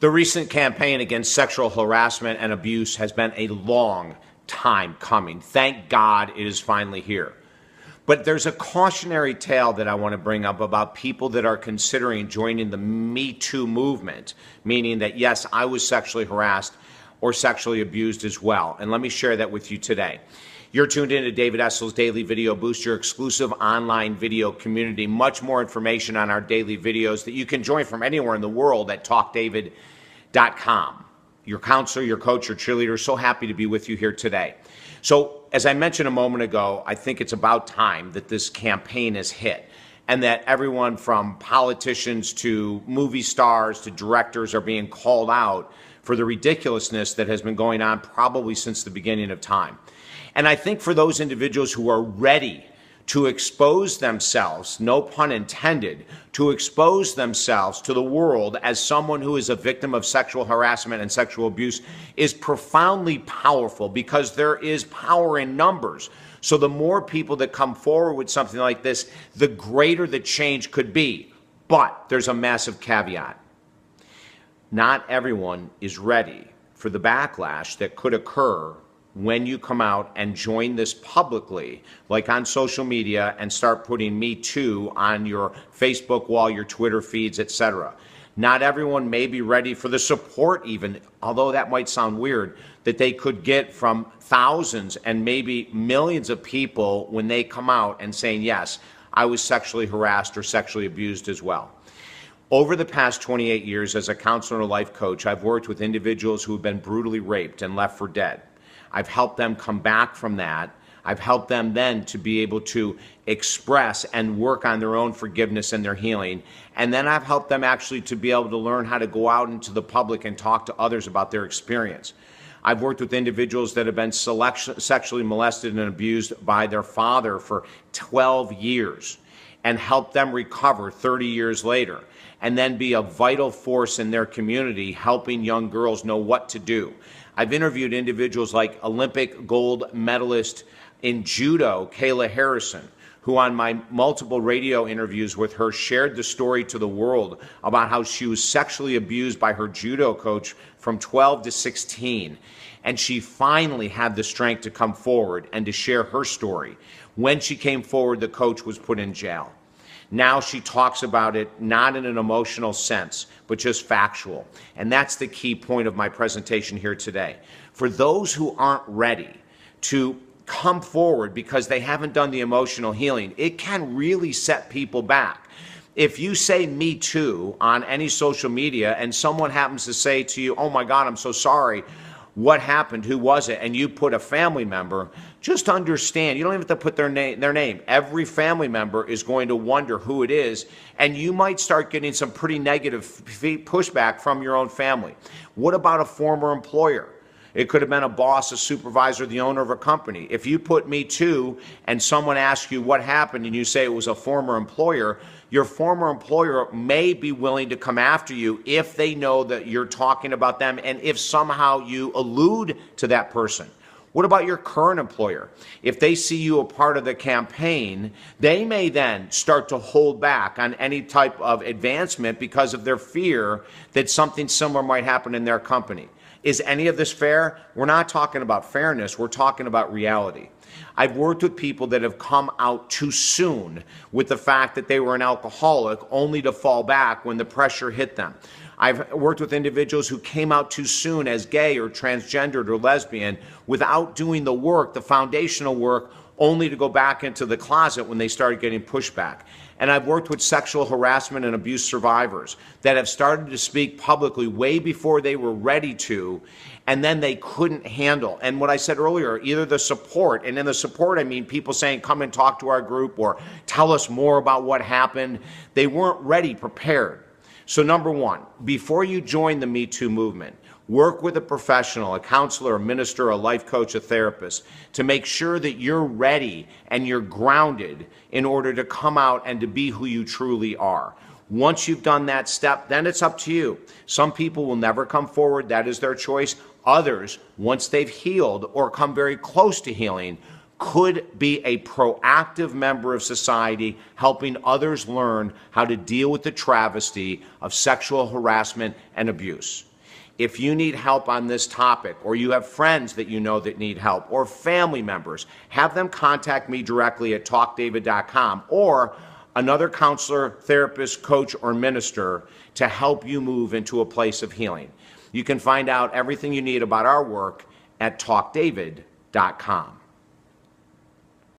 The recent campaign against sexual harassment and abuse has been a long time coming. Thank God it is finally here. But there's a cautionary tale that I want to bring up about people that are considering joining the Me Too movement, meaning that, yes, I was sexually harassed or sexually abused as well. And let me share that with you today. You're tuned in to David Essel's Daily Video Boost, your exclusive online video community. Much more information on our daily videos that you can join from anywhere in the world at talkdavid.com. Your counselor, your coach, your cheerleader, so happy to be with you here today. So, as I mentioned a moment ago, I think it's about time that this campaign is hit and that everyone from politicians to movie stars to directors are being called out for the ridiculousness that has been going on probably since the beginning of time. And I think for those individuals who are ready to expose themselves, no pun intended, to expose themselves to the world as someone who is a victim of sexual harassment and sexual abuse is profoundly powerful, because there is power in numbers. So the more people that come forward with something like this, the greater the change could be. But there's a massive caveat. Not everyone is ready for the backlash that could occur when you come out and join this publicly, like on social media, and start putting Me Too on your Facebook wall, your Twitter feeds, etc. Not everyone may be ready for the support even, although that might sound weird, that they could get from thousands and maybe millions of people when they come out and saying, yes, I was sexually harassed or sexually abused as well. Over the past 28 years as a counselor and a life coach, I've worked with individuals who have been brutally raped and left for dead. I've helped them come back from that. I've helped them then to be able to express and work on their own forgiveness and their healing. And then I've helped them actually to be able to learn how to go out into the public and talk to others about their experience. I've worked with individuals that have been sexually molested and abused by their father for 12 years and helped them recover 30 years later, and then be a vital force in their community, helping young girls know what to do. I've interviewed individuals like Olympic gold medalist in judo, Kayla Harrison, who on my multiple radio interviews with her shared the story to the world about how she was sexually abused by her judo coach from 12 to 16. And she finally had the strength to come forward and to share her story. When she came forward, the coach was put in jail. Now she talks about it not in an emotional sense, but just factual. And that's the key point of my presentation here today. For those who aren't ready to come forward because they haven't done the emotional healing, it can really set people back. If you say Me Too on any social media and someone happens to say to you, oh my God, I'm so sorry, what happened, who was it, and you put a family member, just understand, you don't even have to put their name. Every family member is going to wonder who it is, and you might start getting some pretty negative pushback from your own family. What about a former employer? It could have been a boss, a supervisor, the owner of a company. If you put Me Too and someone asks you what happened and you say it was a former employer, your former employer may be willing to come after you if they know that you're talking about them and if somehow you allude to that person. What about your current employer? If they see you a part of the campaign, they may then start to hold back on any type of advancement because of their fear that something similar might happen in their company. Is any of this fair? We're not talking about fairness. We're talking about reality. I've worked with people that have come out too soon with the fact that they were an alcoholic only to fall back when the pressure hit them. I've worked with individuals who came out too soon as gay or transgendered or lesbian without doing the work, the foundational work, only to go back into the closet when they started getting pushback. And I've worked with sexual harassment and abuse survivors that have started to speak publicly way before they were ready to, and then they couldn't handle. And what I said earlier, either the support, and in the support I mean people saying, come and talk to our group or tell us more about what happened. They weren't ready, prepared. So number one, before you join the Me Too movement, work with a professional, a counselor, a minister, a life coach, a therapist, to make sure that you're ready and you're grounded in order to come out and to be who you truly are. Once you've done that step, then it's up to you. Some people will never come forward. That is their choice. Others, once they've healed or come very close to healing, could be a proactive member of society, helping others learn how to deal with the travesty of sexual harassment and abuse. If you need help on this topic, or you have friends that you know that need help, or family members, have them contact me directly at talkdavid.com, or another counselor, therapist, coach, or minister to help you move into a place of healing. You can find out everything you need about our work at talkdavid.com.